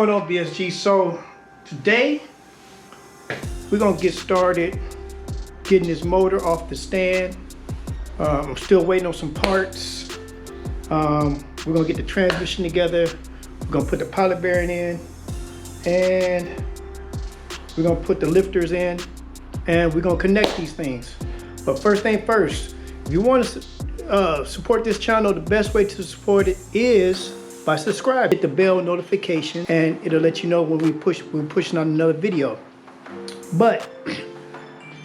going on, BSG? So today we're gonna get started getting this motor off the stand. I'm still waiting on some parts. We're gonna get the transmission together. We're gonna put the pilot bearing in, and we're gonna put the lifters in, and we're gonna connect these things. But first thing first, if you want to support this channel, the best way to support it is by subscribing. Hit the bell notification, and it'll let you know when we're pushing on another video. But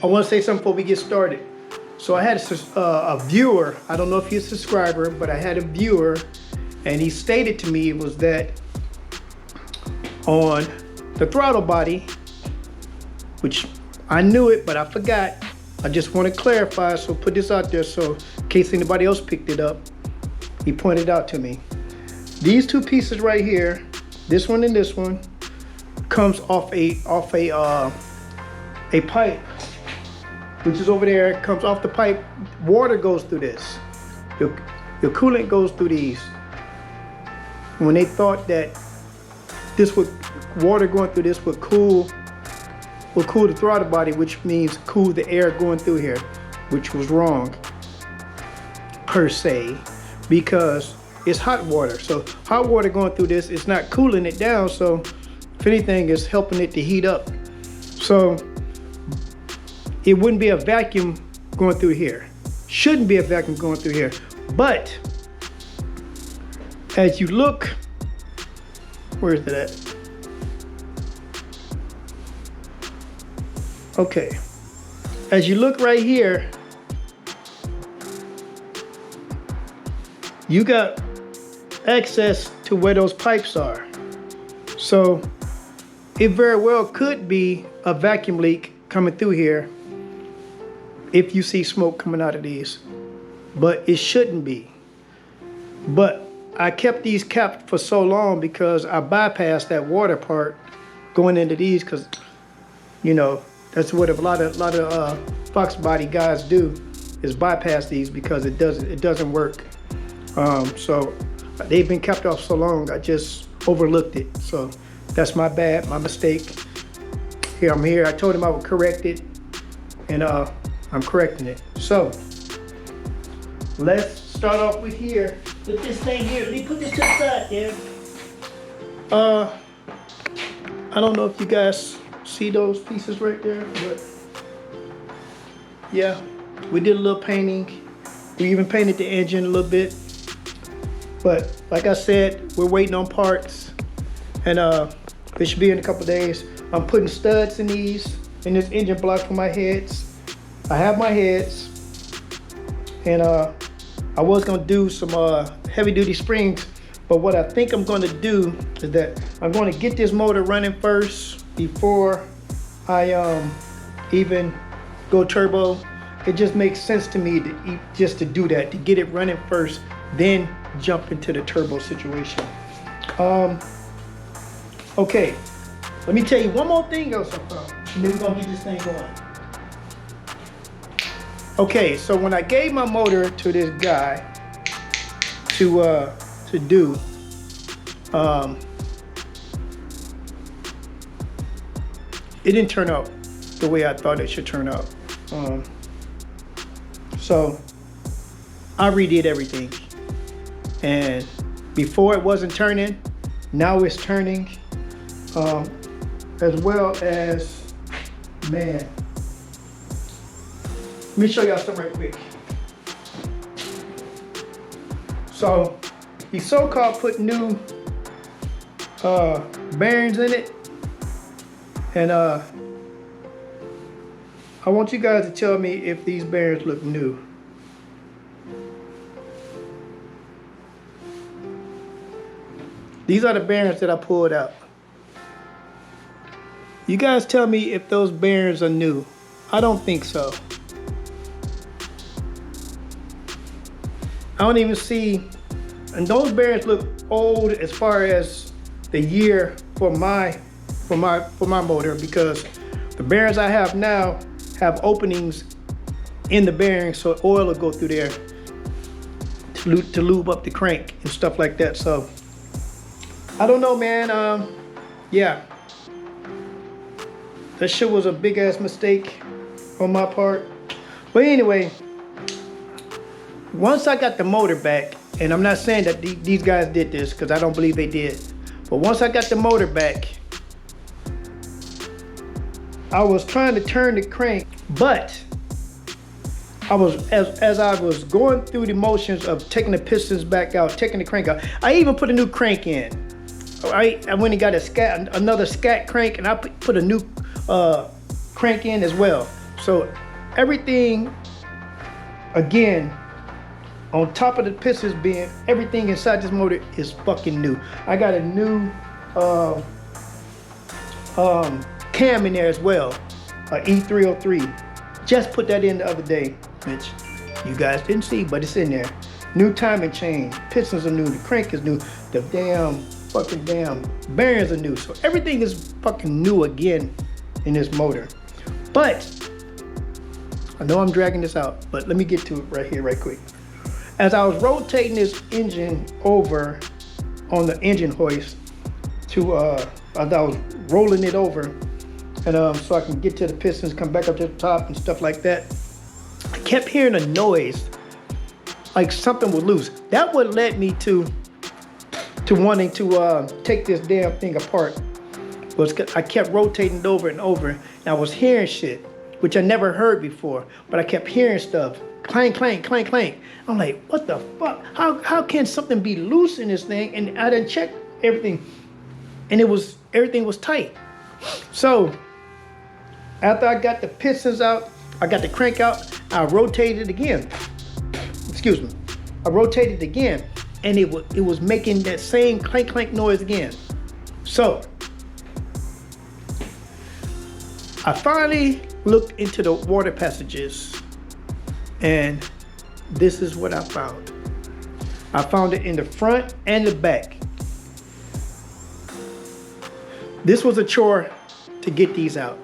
I want to say something before we get started. So I had a viewer. I don't know if he's a subscriber, but I had a viewer, and he stated to me was that on the throttle body, which I knew it, but I forgot. I just want to clarify, so put this out there so in case anybody else picked it up. He pointed out to me. These two pieces right here, this one and this one, comes off a pipe, which is over there. It comes off the pipe. Water goes through this. Your coolant goes through these. When they thought that water going through this would cool the throttle body, which means cool the air going through here, which was wrong per se, because it's hot water. So hot water going through this, it's not cooling it down. So if anything, it's helping it to heat up. So it wouldn't be a vacuum going through here. Shouldn't be a vacuum going through here. But as you look, where is it at? Okay, as you look right here, you got access to where those pipes are. So it very well could be a vacuum leak coming through here if you see smoke coming out of these, but it shouldn't be. But I kept these capped for so long because I bypassed that water part going into these, because you know that's what a lot of FoxBody guys do, is bypass these because it doesn't work. So they've been kept off so long, I just overlooked it. So that's my bad, my mistake. Here I'm here. I told him I would correct it, and I'm correcting it. So let's start off with here. With this thing here. Let me put this to the side there. I don't know if you guys see those pieces right there, but yeah, we did a little painting. We even painted the engine a little bit. But like I said, we're waiting on parts, and it should be in a couple days. I'm putting studs in this engine block for my heads. I have my heads, and I was gonna do some heavy duty springs, but what I think I'm gonna do is that I'm gonna get this motor running first before I even go turbo. It just makes sense to me to do that, to get it running first, then jump into the turbo situation. Okay, let me tell you one more thing else about, and then we're gonna get this thing going. Okay, so when I gave my motor to this guy to do, it didn't turn out the way I thought it should turn out. So I redid everything, and before it wasn't turning, now it's turning, as well as, man, let me show y'all something right quick. So he so-called put new bearings in it, and I want you guys to tell me if these bearings look new. These are the bearings that I pulled out. You guys tell me if those bearings are new. I don't think so. I don't even see, and those bearings look old as far as the year for my motor, because the bearings I have now have openings in the bearings, so oil will go through there to lube up the crank and stuff like that. So I don't know, man. yeah, that shit was a big ass mistake on my part. But anyway, once I got the motor back, and I'm not saying that these guys did this, because I don't believe they did. But once I got the motor back, I was trying to turn the crank, but I was, as I was going through the motions of taking the pistons back out, taking the crank out, I even put a new crank in. I went and got another scat crank, and I put a new crank in as well. So everything, again, on top of the pistons being, everything inside this motor is fucking new. I got a new cam in there as well, a E303. Just put that in the other day, which you guys didn't see, but it's in there. New timing chain, pistons are new, the crank is new, the damn bearings are new. So everything is fucking new again in this motor. But I know I'm dragging this out, but let me get to it right here, right quick. As I was rotating this engine over on the engine hoist to, as I was rolling it over, and so I can get to the pistons, come back up to the top and stuff like that, I kept hearing a noise, like something would loose. That would led me to wanting to take this damn thing apart. I kept rotating it over and over, and I was hearing shit, which I never heard before, but I kept hearing stuff. Clank, clank, clank, clank. I'm like, what the fuck? How can something be loose in this thing? And I didn't check everything, and everything was tight. So after I got the pistons out, I got the crank out, I rotated again. Excuse me. I rotated again, and it was making that same clank, clank noise again. So I finally looked into the water passages, and this is what I found. I found it in the front and the back. This was a chore to get these out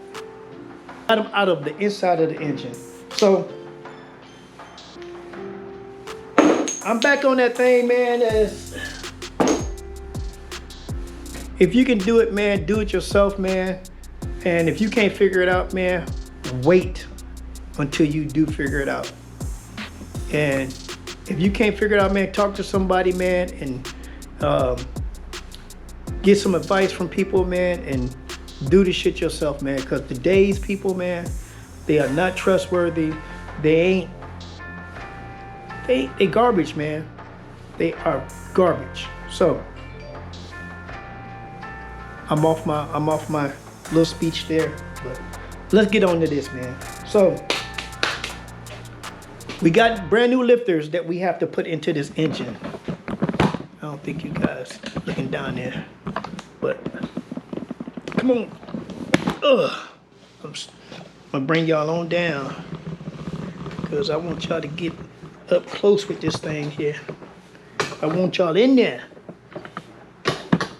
of the inside of the engine. So I'm back on that thing, man. If you can do it, man, do it yourself, man. And if you can't figure it out, man, wait until you do figure it out. And if you can't figure it out, man, talk to somebody, man, and get some advice from people, man, and do the shit yourself, man. Because today's people, man, they are not trustworthy. They garbage, man. They are garbage. So I'm off my little speech there, but let's get on to this, man. So we got brand new lifters that we have to put into this engine. I don't think you guys looking down there, but come on. I'm gonna bring y'all on down because I want y'all to get up close with this thing here. I want y'all in there.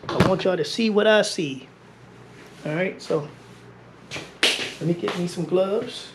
I want y'all to see what I see. All right, so let me get me some gloves.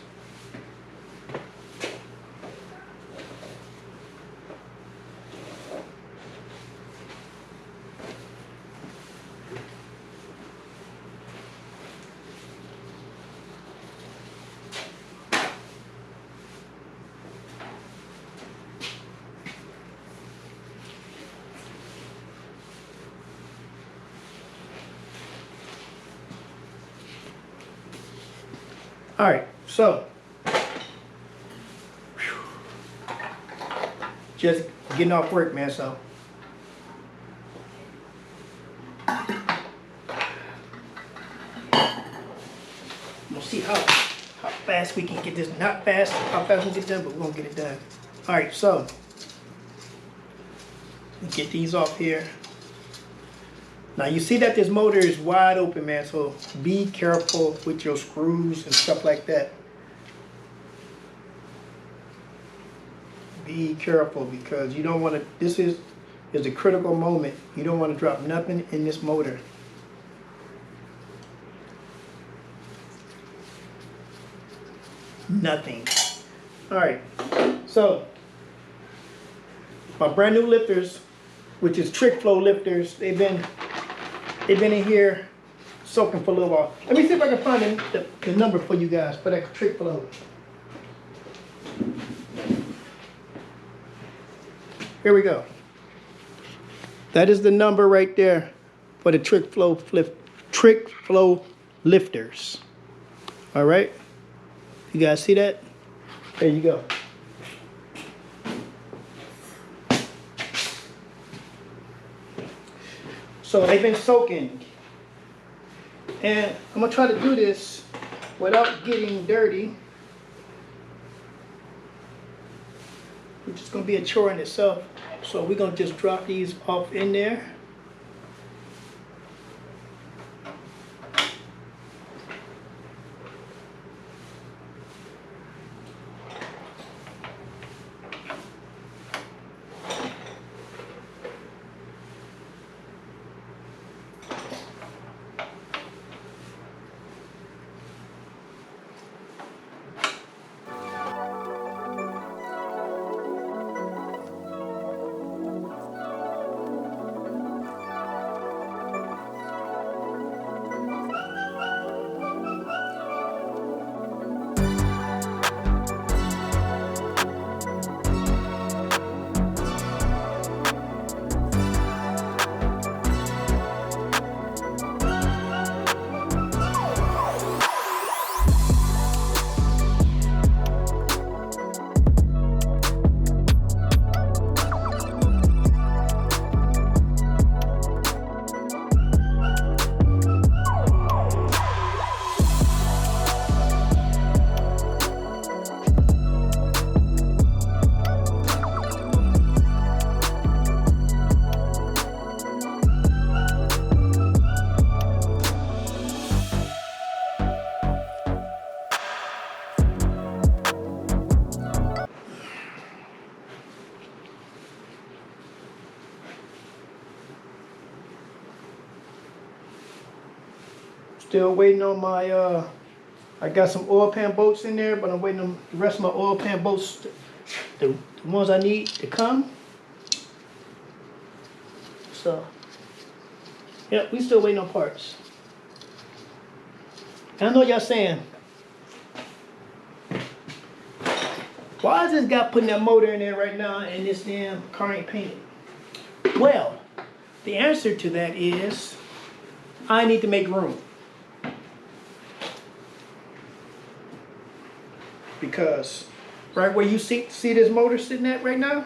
All right, so just getting off work, man. So we'll see how fast we can get this. Not fast, how fast we can get it done, but we're gonna get it done. All right, so get these off here. Now you see that this motor is wide open, man, so be careful with your screws and stuff like that. Be careful because you don't want to, this is a critical moment. You don't want to drop nothing in this motor. Nothing. All right, so my brand new lifters, which is trick flow lifters, they've been in here soaking for a little while. Let me see if I can find the number for you guys for that trick flow. Here we go. That is the number right there for the trick flow lifters. All right. You guys see that? There you go. So they've been soaking. And I'm gonna try to do this without getting dirty, which is gonna be a chore in itself. So we're gonna just drop these off in there. Still waiting on my, I got some oil pan bolts in there, but I'm waiting on the rest of my oil pan bolts, the ones I need to come. So, yeah, we still waiting on parts. And I know y'all saying, why is this guy putting that motor in there right now and this damn car ain't painted? Well, the answer to that is, I need to make room. Because right where you see this motor sitting at right now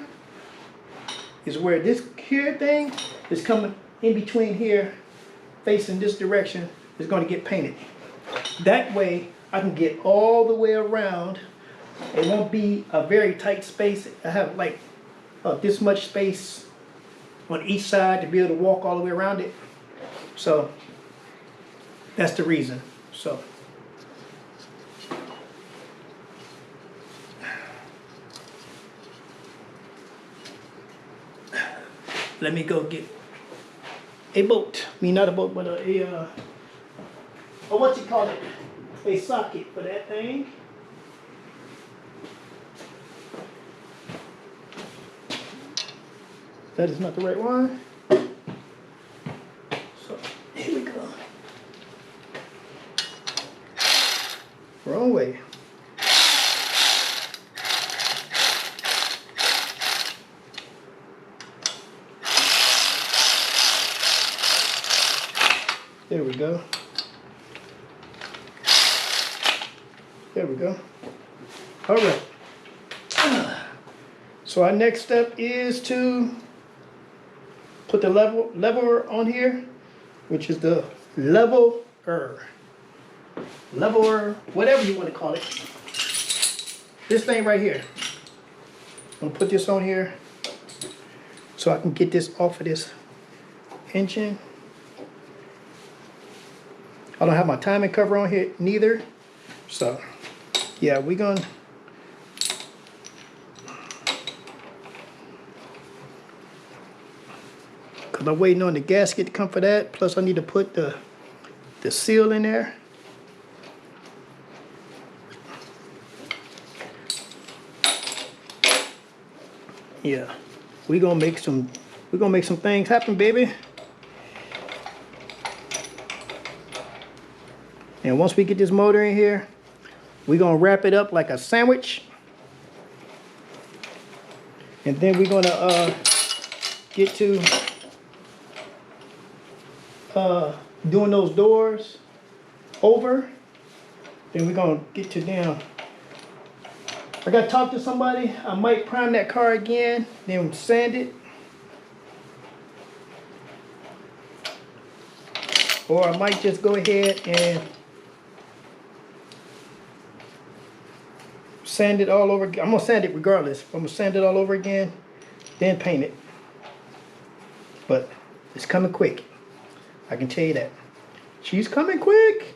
is where this here thing is coming in between here, facing this direction, is going to get painted. That way I can get all the way around. It won't be a very tight space. I have like this much space on each side to be able to walk all the way around it. So that's the reason. So let me go get a bolt. I mean, not a bolt, but a what you call it? A socket for that thing. That is not the right one. So, here we go. Wrong way. There we go. There we go. All right. So our next step is to put the leveler on here, which is the leveler, whatever you want to call it. This thing right here. I'm gonna put this on here so I can get this off of this engine. I don't have my timing cover on here neither. So, yeah, we're going to... Because I'm waiting on the gasket to come for that. Plus, I need to put the seal in there. Yeah, we're gonna make some things happen, baby. And once we get this motor in here, we're gonna wrap it up like a sandwich. And then we're gonna get to doing those doors over. Then we're gonna get to them. I gotta talk to somebody. I might prime that car again, then sand it. Or I might just go ahead and sand it all over. I'm gonna sand it regardless. I'm gonna sand it all over again, then paint it. But it's coming quick. I can tell you that. She's coming quick.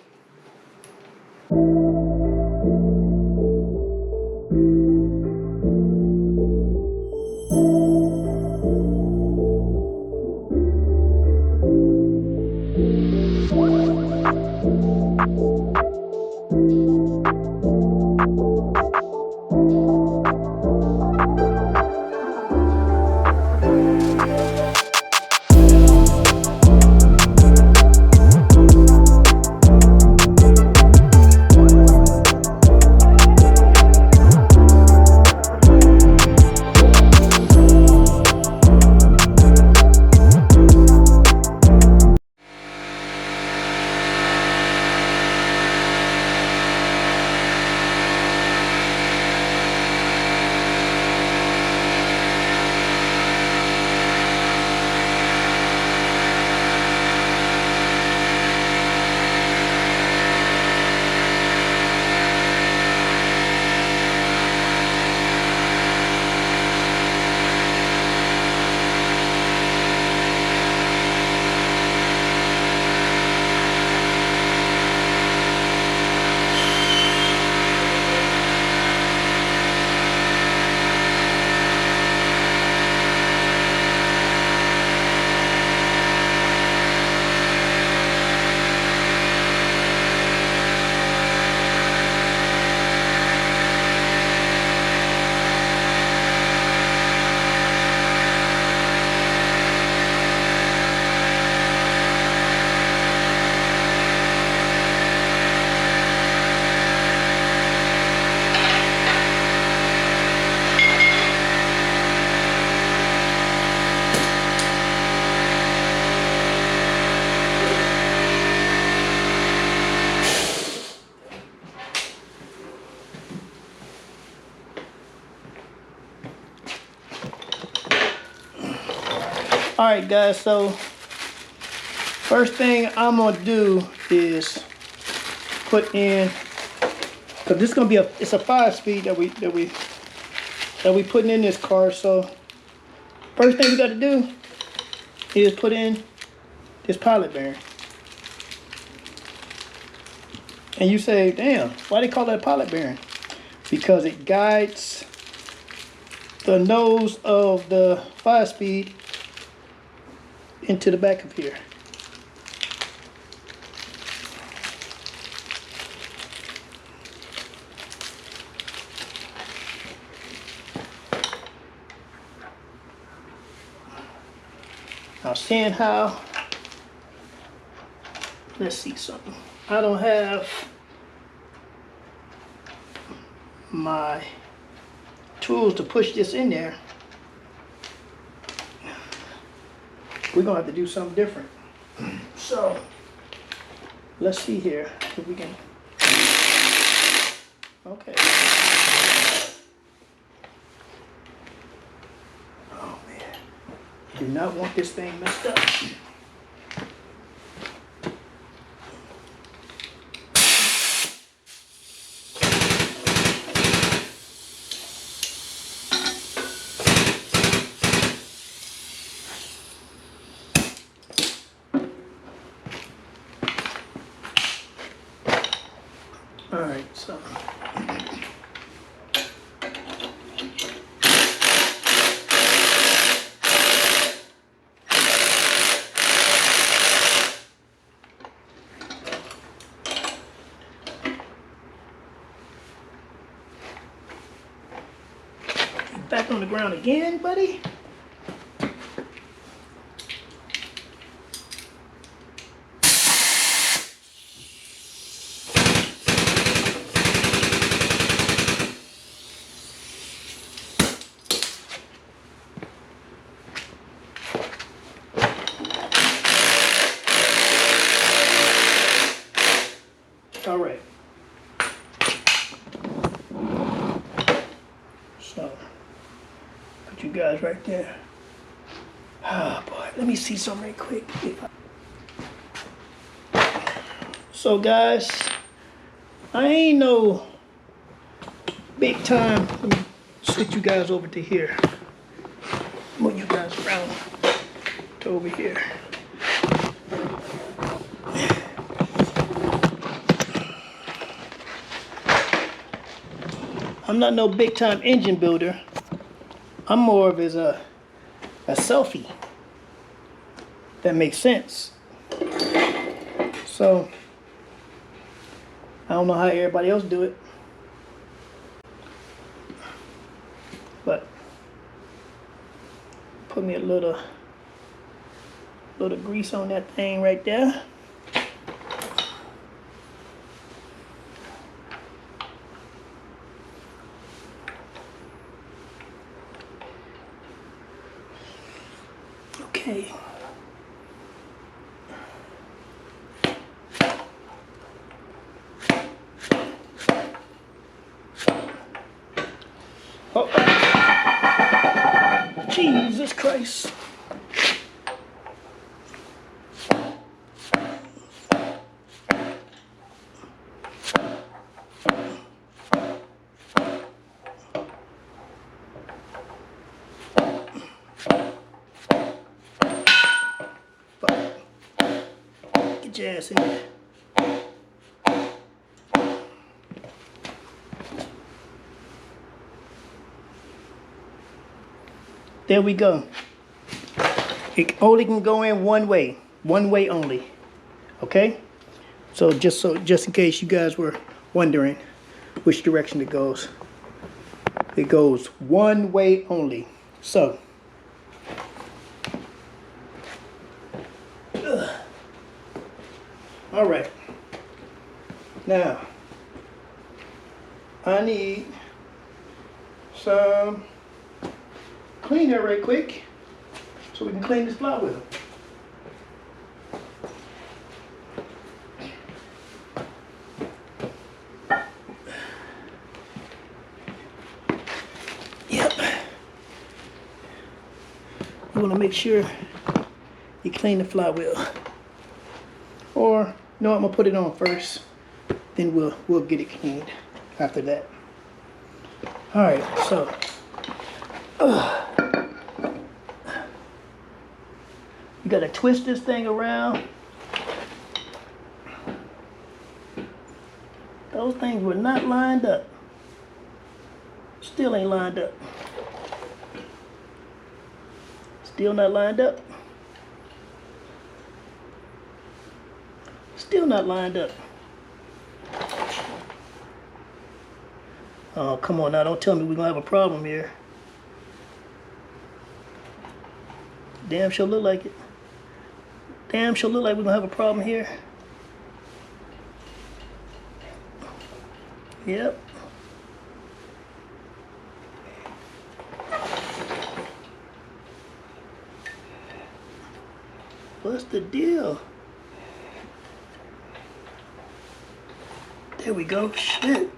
All right, guys, so first thing I'm gonna do is put in, because this is gonna be it's a 5-speed that we putting in this car. So first thing we got to do is put in this pilot bearing. And you say, damn, why they call that pilot bearing? Because it guides the nose of the 5-speed into the back of here. Now, seeing how, let's see something. I don't have my tools to push this in there. We're gonna have to do something different. So let's see here if we can. Okay. Oh man, do not want this thing messed up. All right, so back on the ground again, buddy. you guys right there. Oh boy, let me see something right quick. So guys, I ain't no big time. Let me switch you guys over to here. Move you guys around to over here. I'm not no big time engine builder. I'm more of as a selfie. That makes sense. So I don't know how everybody else do it, but put me a little grease on that thing right there. Okay. Oh, Jesus Christ. Get your ass in there. There we go. It only can go in one way only. Okay? So just in case you guys were wondering which direction it goes one way only. So all right. Now I need some cleaner right quick so we can clean this flywheel. Yep. You want to make sure you clean the flywheel. Or no, I'm gonna put it on first, then we'll get it cleaned after that. All right, so you gotta twist this thing around. Those things were not lined up. Still ain't lined up. Still not lined up. Still not lined up. Oh, come on now, don't tell me we're gonna have a problem here. Damn sure look like it. Damn sure look like we're gonna have a problem here. Yep. What's the deal? There we go. Shit.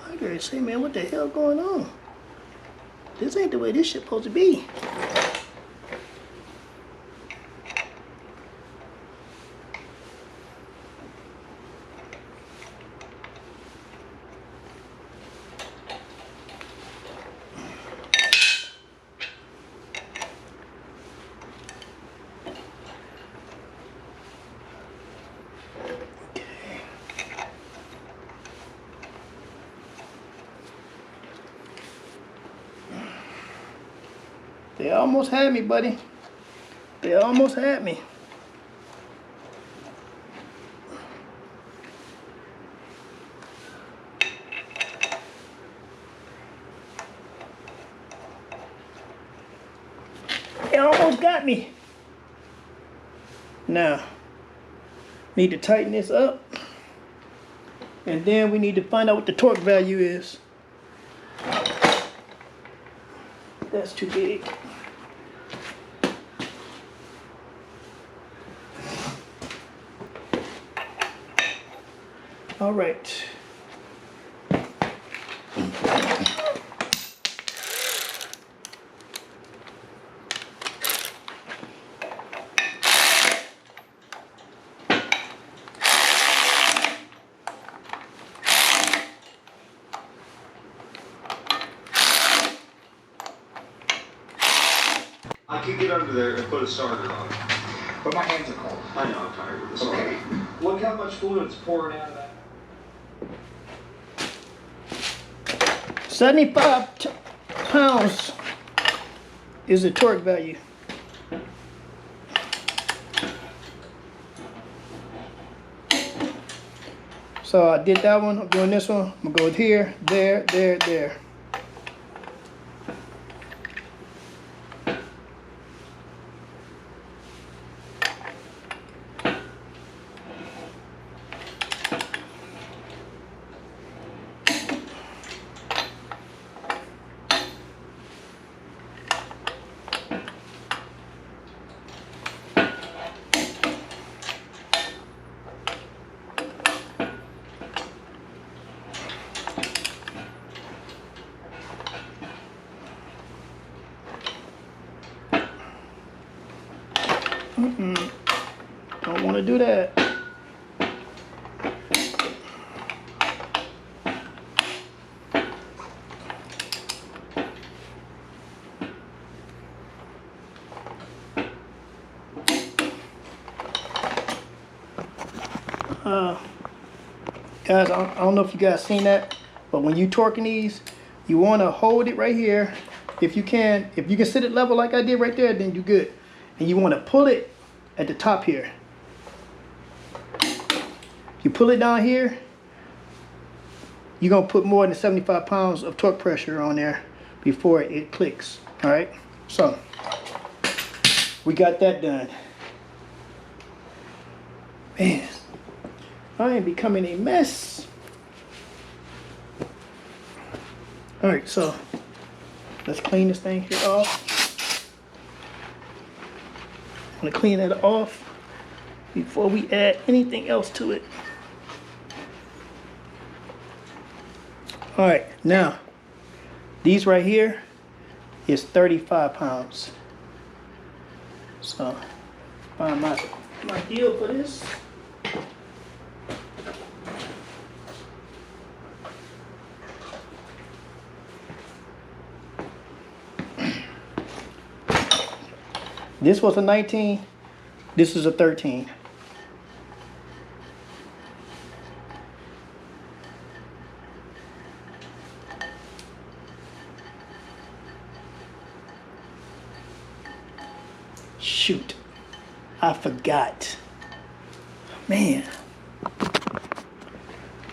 I gotta say, man, what the hell going on? This ain't the way this shit supposed to be. They almost had me, buddy. They almost had me. They almost got me. Now, need to tighten this up. And then we need to find out what the torque value is. That's too big. All right. I could get under there and put a starter on. But my hands are cold. I know, I'm tired of this. Okay. Look how much fluid's pouring out of that. 75 pounds is the torque value. So I did that one. I'm doing this one. I'm gonna go here, there, there, there. Don't want to do that. Guys, I don't know if you guys seen that, but when you torquing these, you want to hold it right here. If you can sit it level like I did right there, then you're good. And you want to pull it at the top here. You pull it down here, you're going to put more than 75 pounds of torque pressure on there before it clicks. All right, so we got that done. Man, I am becoming a mess. All right, so let's clean this thing here off. I'm gonna clean that off before we add anything else to it. All right, now these right here is 35 pounds. So find my deal for this. This was a 19, this is a 13. Shoot, I forgot. Man,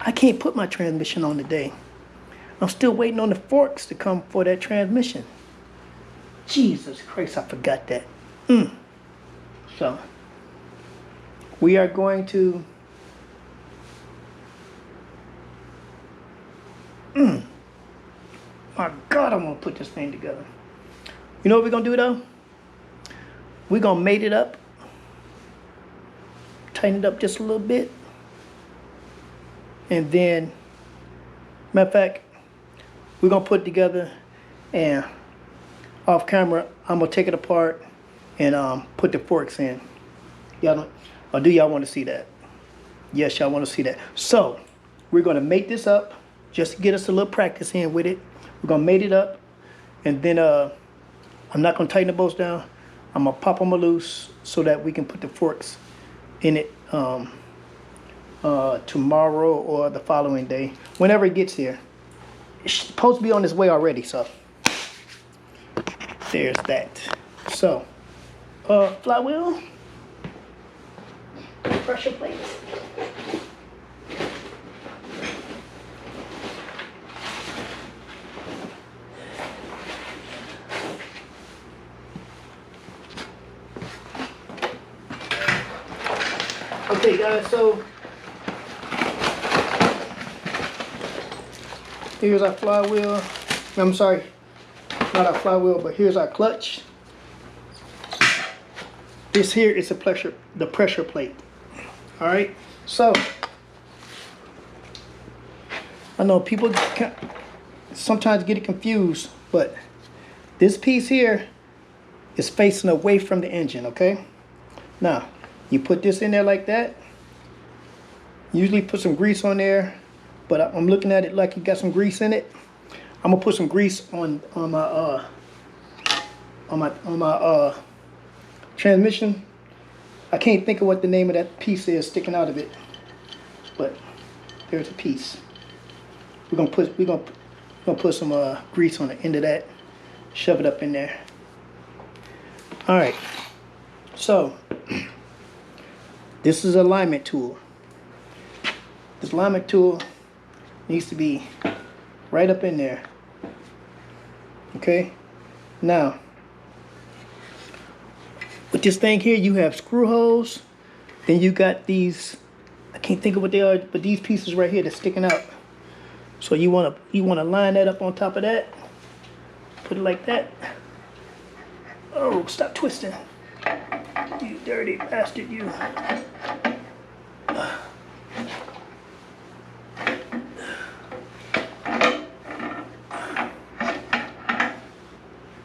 I can't put my transmission on today. I'm still waiting on the forks to come for that transmission. Jesus Christ, I forgot that. So, we are going to my God, I'm gonna put this thing together. You know what we're gonna do though? We're gonna mate it up, tighten it up just a little bit, and then, matter of fact, we're gonna put it together, and off camera, I'm gonna take it apart and put the forks in. Y'all don't, or do y'all want to see that? Yes, y'all want to see that. So we're gonna mate this up just to get us a little practice in with it. We're gonna mate it up, and then I'm not gonna tighten the bolts down. I'm gonna pop them loose so that we can put the forks in it tomorrow or the following day, whenever it gets here. It's supposed to be on its way already, so there's that. So flywheel, pressure plates. Okay guys, so here's our flywheel. I'm sorry, not our flywheel, but here's our clutch. This here is the pressure plate. All right, so I know people sometimes get it confused, but this piece here is facing away from the engine, okay? Now, you put this in there like that. Usually put some grease on there, but I'm looking at it like you got some grease in it. I'm gonna put some grease on my transmission. I can't think of what the name of that piece is sticking out of it, but there's a piece. We're gonna put some grease on the end of that. Shove it up in there. All right. So this is an alignment tool. This alignment tool needs to be right up in there. Okay. Now, with this thing here, you have screw holes. Then you got these. I can't think of what they are, but these pieces right here that's sticking out. So you wanna line that up on top of that. Put it like that. Oh, stop twisting. You dirty bastard, you.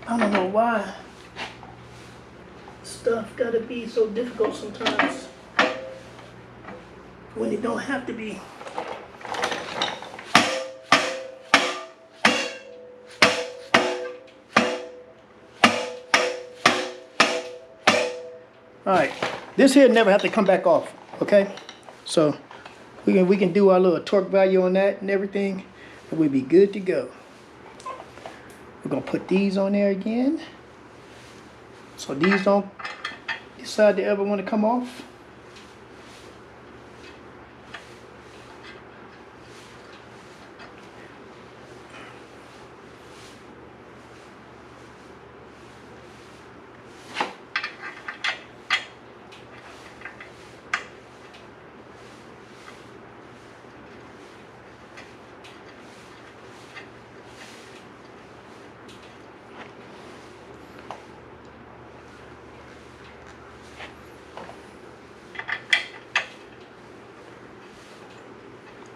I don't know why stuff gotta be so difficult sometimes when it don't have to be. All right, this here never have to come back off, okay? So we can do our little torque value on that and everything, and we'll be good to go. We're gonna put these on there again, so these don't decide to ever want to come off.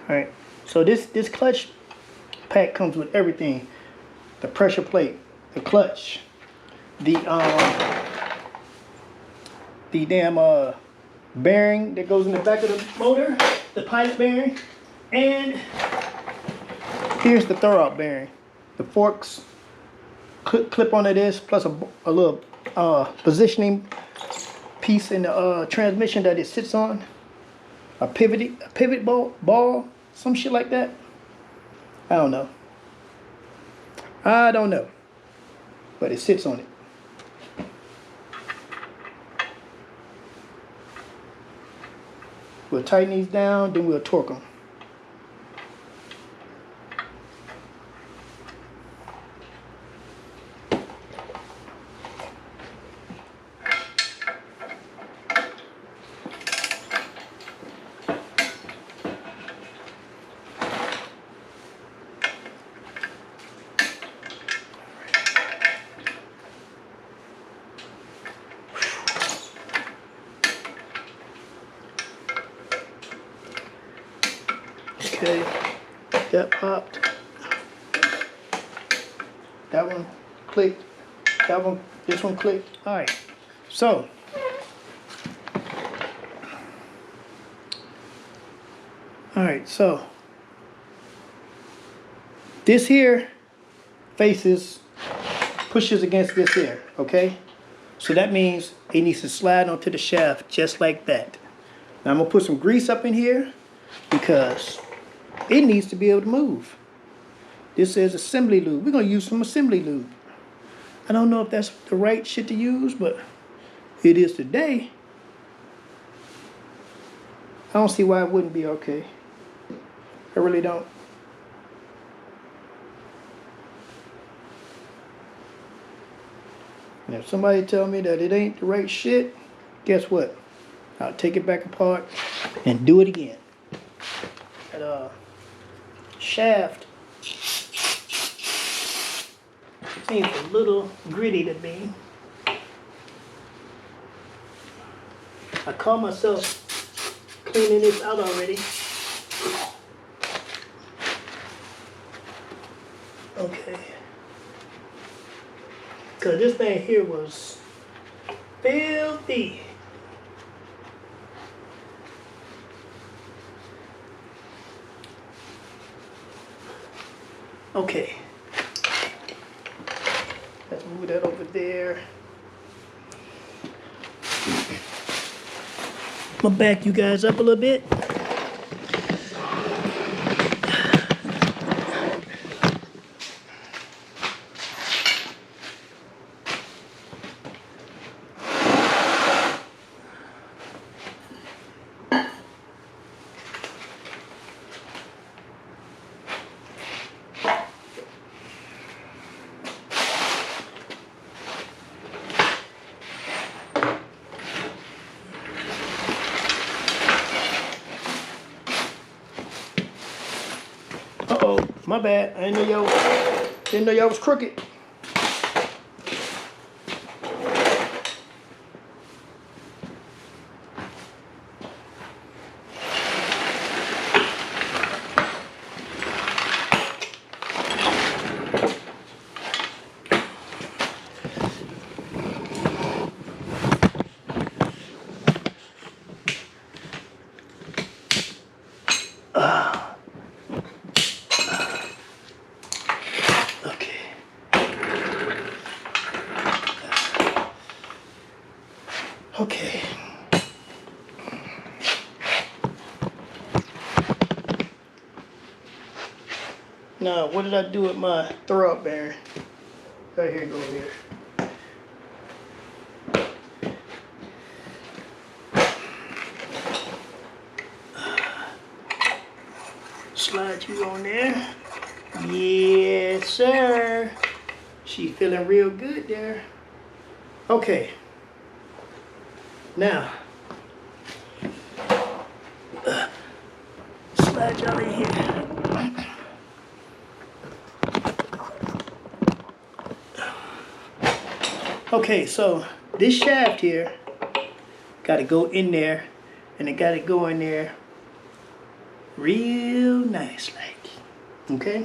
All right, so this clutch pack comes with everything: the pressure plate, the clutch, the damn bearing that goes in the back of the motor, the pilot bearing, and here's the throwout bearing, the forks, clip onto this, plus a little positioning piece in the transmission that it sits on, a pivot ball, some shit like that. I don't know, but it sits on it. We'll tighten these down, then we'll torque them. Okay, that popped. That one clicked. This one clicked. All right, so this here pushes against this here, okay? So that means it needs to slide onto the shaft just like that. Now I'm gonna put some grease up in here because it needs to be able to move. This says assembly lube. We're gonna use some assembly lube. I don't know if that's the right shit to use, but it is today. I don't see why it wouldn't be okay. I really don't. And if somebody tell me that it ain't the right shit, guess what? I'll take it back apart and do it again. That shaft seems a little gritty to me. I caught myself cleaning this out already. Okay. Cause this thing here was filthy. Okay. Let's move that over there. I'm gonna back you guys up a little bit. Uh-oh, my bad. I didn't know y'all was crooked. Okay. Now, what did I do with my throw up bearing? Right here, go here. Slide you on there. Yes, sir. She feeling real good there. Okay. Now, slide y'all in here. Okay, so this shaft here got to go in there, and it got to go in there real nice like, okay?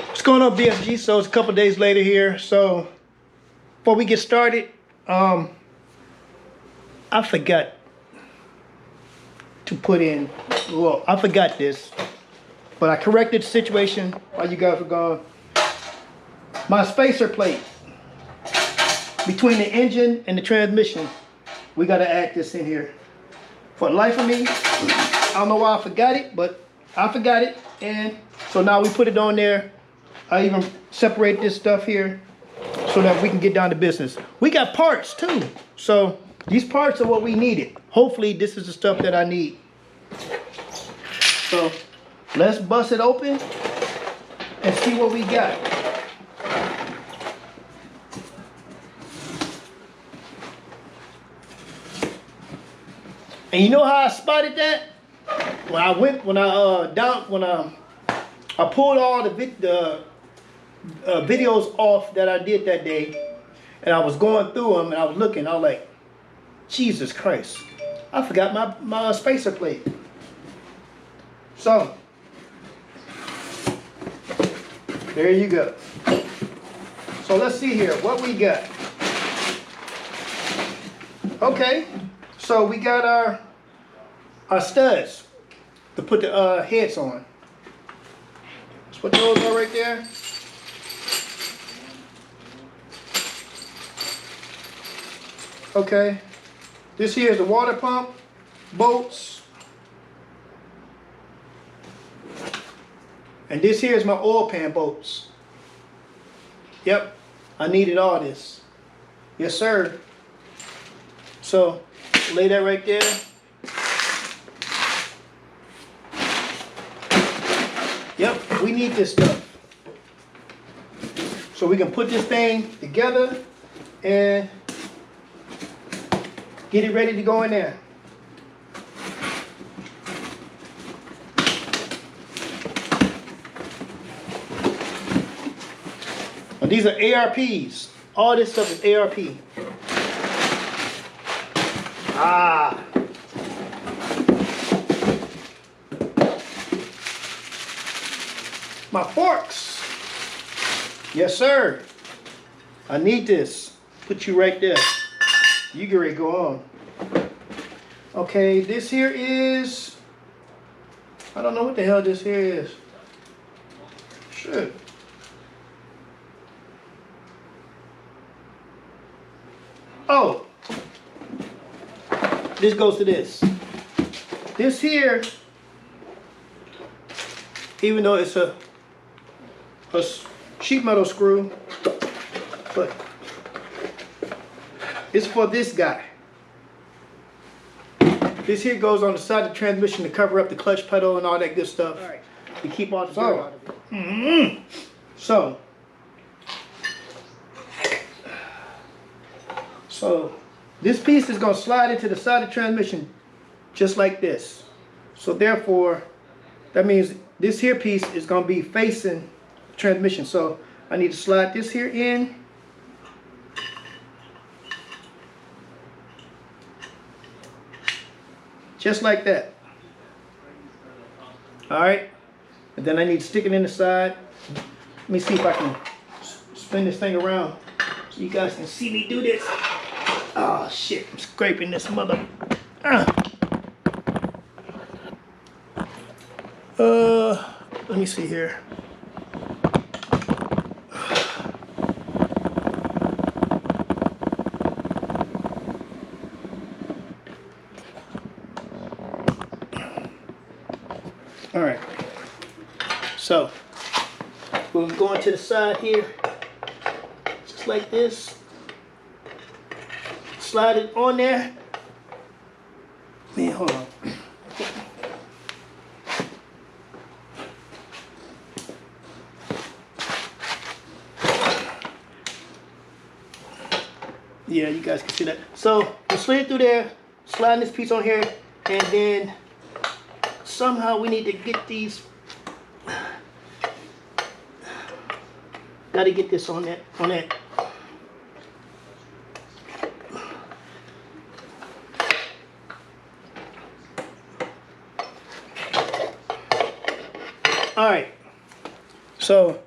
What's going on, BFG? So it's a couple days later here. So before we get started, I forgot to put in, well, I forgot this, but I corrected the situation while you guys were gone. My spacer plate between the engine and the transmission, we got to add this in here. For the life of me, I don't know why I forgot it, but I forgot it, and so now we put it on there. I even separate this stuff here so that we can get down to business. We got parts too, so these parts are what we needed. Hopefully this is the stuff that I need. So let's bust it open and see what we got. And you know how I spotted that? When I pulled all the videos off that I did that day, and I was going through them, and I was looking, I was like, Jesus Christ. I forgot my spacer plate. So, there you go. So let's see here, what we got. Okay, so we got our studs to put the heads on. Let's put those on right there. Okay, this here is the water pump, bolts, and this here is my oil pan bolts. Yep, I needed all this. Yes, sir. So, lay that right there. Yep, we need this stuff. So we can put this thing together and get it ready to go in there. Now, these are ARPs. All this stuff is ARP. Ah. My forks. Yes, sir. I need this. Put you right there. You get ready to go on. Okay, this here is, I don't know what the hell this here is. Shit. Oh. This goes to this. This here, even though it's a sheet metal screw, but it's for this guy. This here goes on the side of the transmission to cover up the clutch pedal and all that good stuff. All right. To keep all the dirt out of it. So this piece is going to slide into the side of the transmission just like this. So therefore, that means this here piece is going to be facing the transmission. So I need to slide this here in. Just like that. Alright. And then I need to stick it in the side. Let me see if I can spin this thing around so you guys can see me do this. Oh shit, I'm scraping this mother. Let me see here. All right. So we're going to the side here, just like this. Slide it on there. Man, hold on. Yeah, you guys can see that. So we slid through there, sliding this piece on here, and then somehow we need to get these. Got to get this on that. All right. So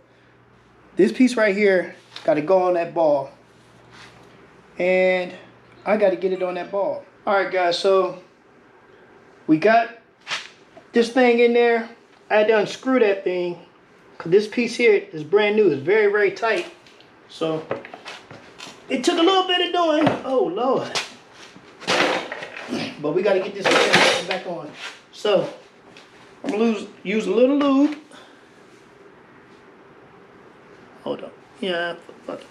this piece right here got to go on that ball. And I got to get it on that ball. All right, guys. So we got this thing in there. I had to unscrew that thing because this piece here is brand new. It's very, very tight. So it took a little bit of doing. Oh, Lord. But we got to get this thing back on. So I'm going to use a little lube. Hold on. Yeah, fuck it.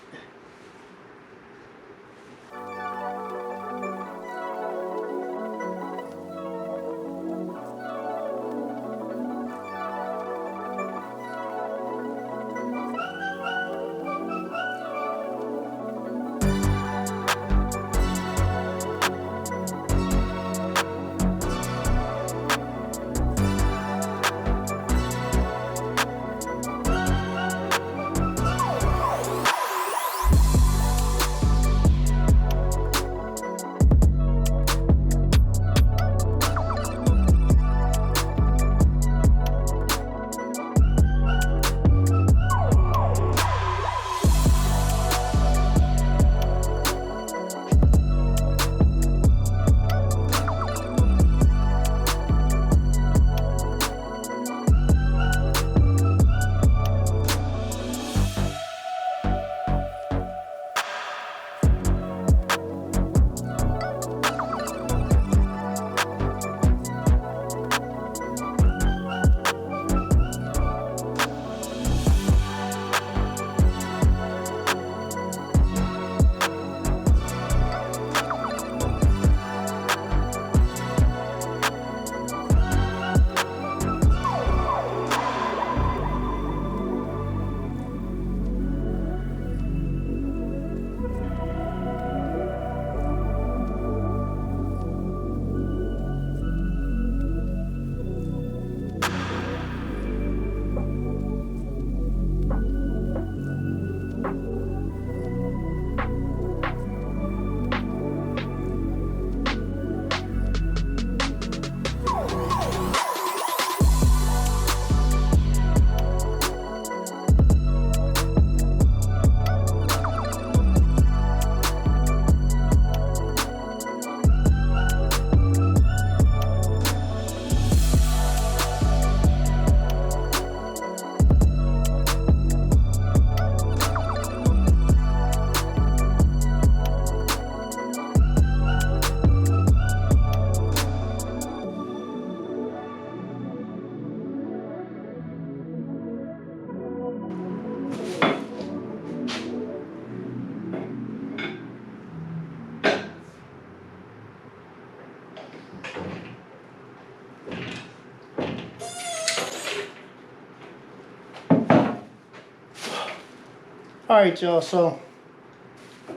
All right, y'all. So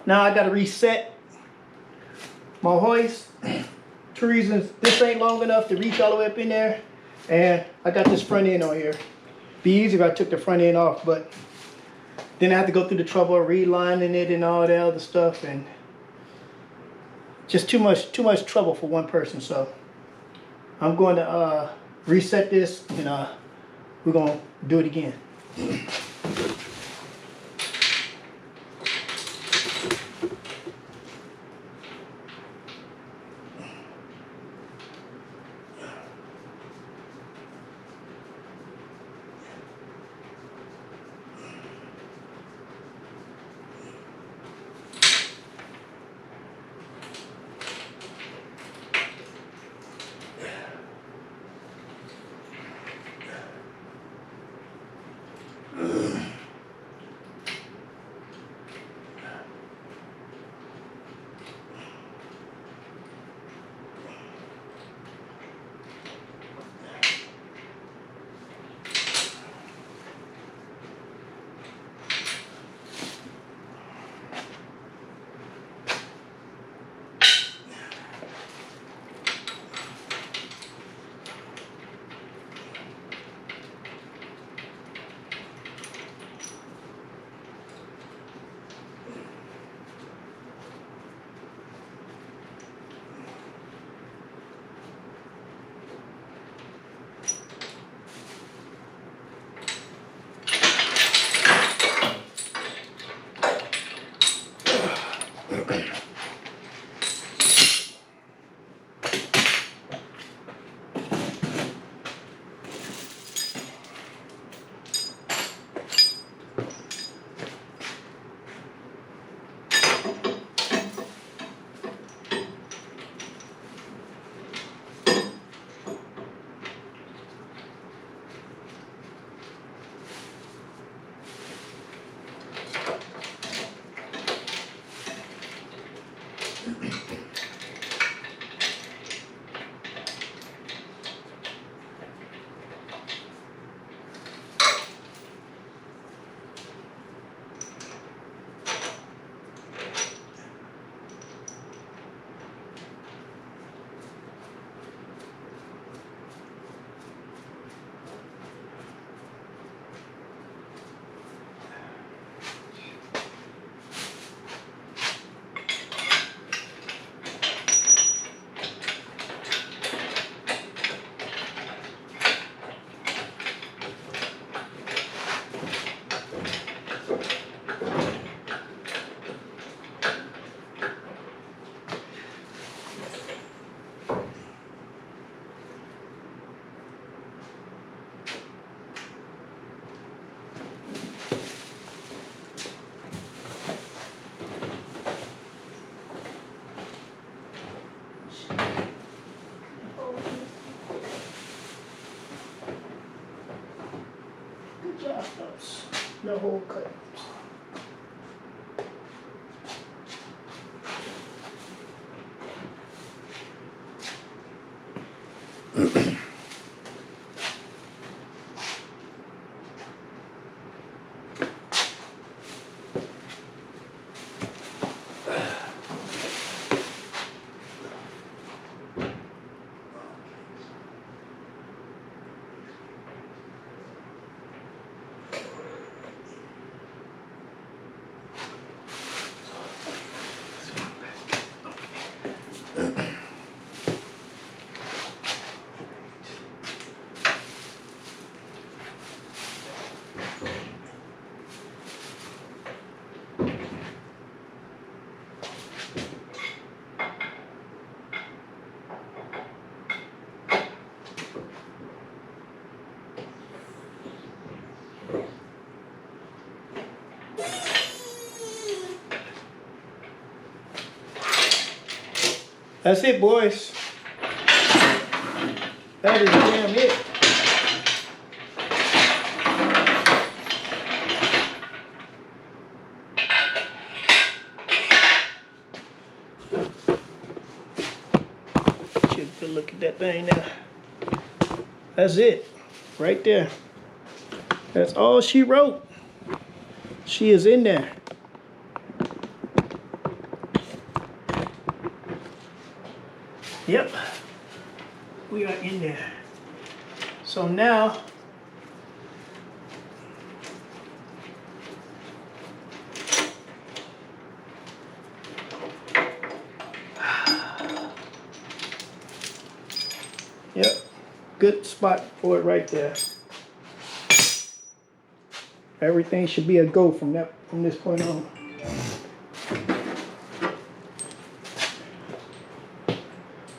now I got to reset my hoist. Two reasons: this ain't long enough to reach all the way up in there, and I got this front end on here. Be easy if I took the front end off, but then I have to go through the trouble of relining it and all that other stuff, and just too much trouble for one person. So I'm going to reset this, and we're gonna do it again. No hole cut. That's it, boys. That is damn it. Take a good look at that thing now. That's it, right there. That's all she wrote. She is in there. Yep. We are in there. So now, yep, good spot for it right there. Everything should be a go from this point on.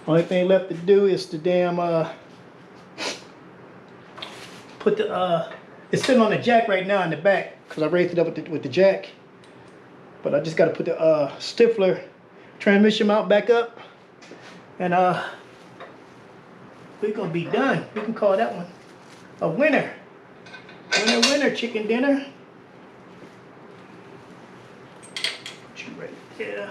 Only thing left to do is to damn put the it's sitting on the jack right now in the back because I raised it up with the jack. But I just got to put the Stifler transmission mount back up, and we're gonna be done. We can call that one a winner. Winner, winner, chicken dinner. Put you right there.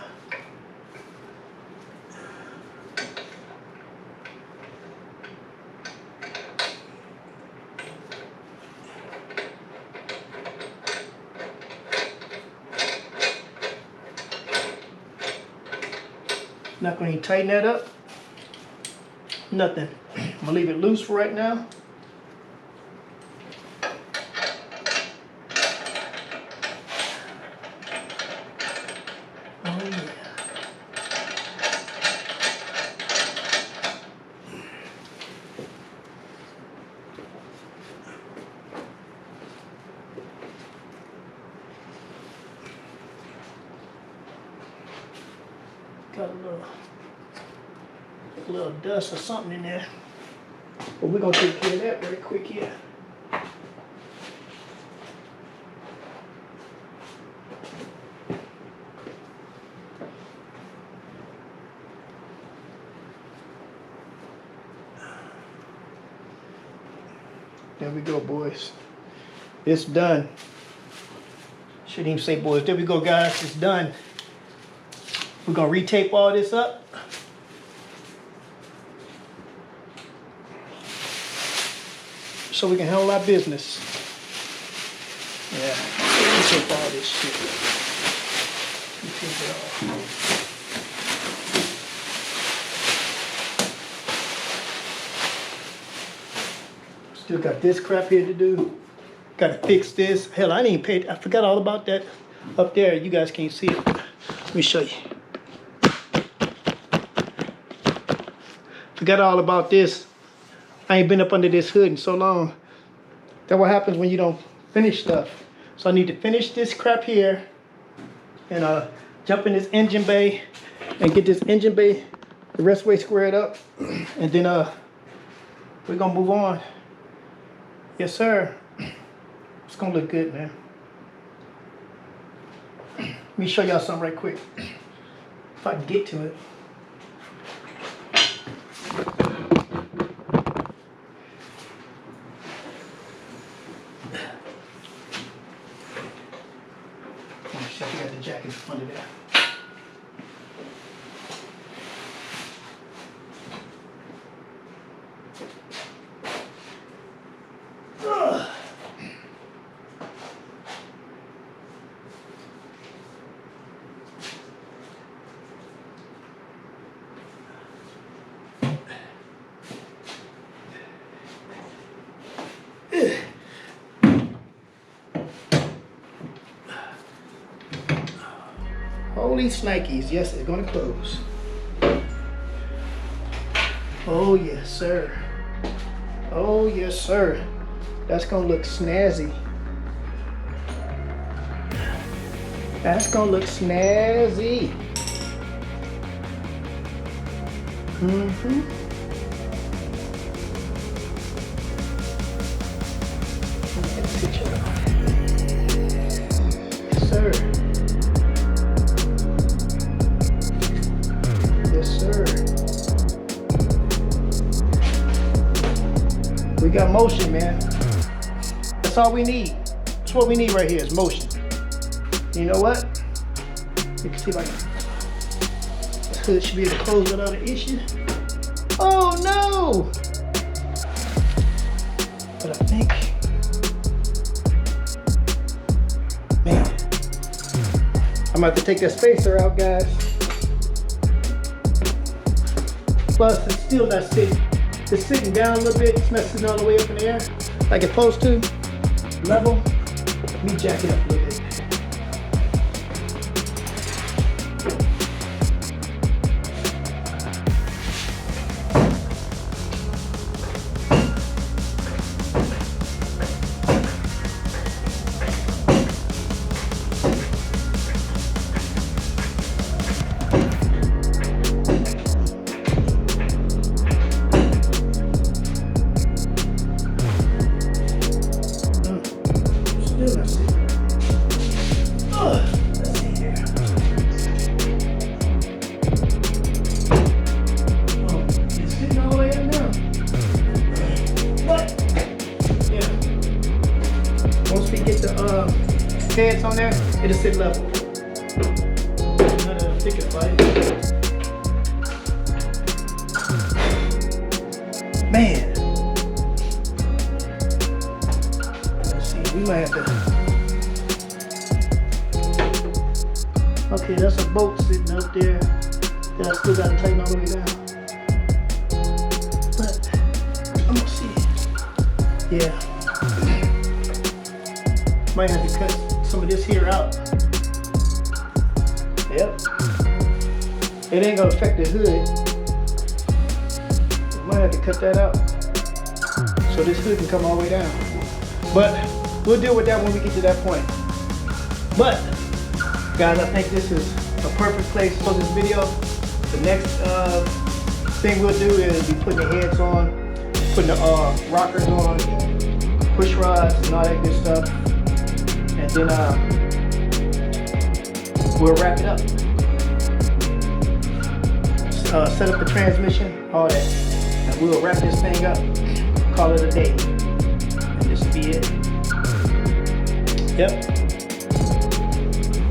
Not going to tighten that up. Nothing. I'm going to leave it loose for right now. Oh yeah. Got a little dust or something in there. But we're gonna take care of that very quick here. There we go, boys. It's done. Shouldn't even say boys. There we go, guys. It's done. We're gonna retape all this up. So we can handle our business. Yeah, retape all this shit. Retape it all. Still got this crap here to do. Gotta fix this. Hell, I didn't pay. I forgot all about that up there. You guys can't see it. Let me show you. Forgot all about this. I ain't been up under this hood in so long. That's what happens when you don't finish stuff. So I need to finish this crap here and jump in this engine bay and get this engine bay the rest way squared up, and then we're gonna move on. Yes, sir. It's gonna look good, man. Let me show y'all something right quick. If I can get to it. I got the jacket under there. Holy snikes, yes, it's gonna close. Oh yes, sir. Oh yes, sir. That's gonna look snazzy. That's gonna look snazzy. Mm-hmm. Yes, sir. Yes, sir. We got motion, man. That's all we need. That's what we need right here is motion. You know what? You can see like this hood should be able to close without an issue. Oh no! But I think, man, gonna have to take that spacer out, guys. Plus, it's still not sitting. It's sitting down a little bit. It's not sitting all the way up in the air like it's supposed to. Level. Let me jack it up a little bit. Still not sitting. Let's see here. Oh, it's sitting all the way up now. But yeah, once we get the heads on there, it'll sit level. Not thinking about it. Man. We might have to. Okay, that's a bolt sitting up there that I still gotta tighten all the way down. But I'm gonna see it. Yeah. Might have to cut some of this here out. Yep. It ain't gonna affect the hood. Might have to cut that out so this hood can come all the way down. But we'll deal with that when we get to that point. But, guys, I think this is a perfect place for this video. The next thing we'll do is be putting the heads on, putting the rockers on, push rods and all that good stuff. And then we'll wrap it up. Set up the transmission, all that. And we'll wrap this thing up, call it a day. And this will be it. Yep,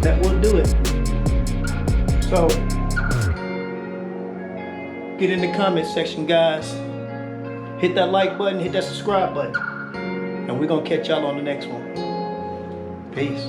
that will do it. So, get in the comment section, guys. Hit that like button, hit that subscribe button. And we're gonna catch y'all on the next one. Peace.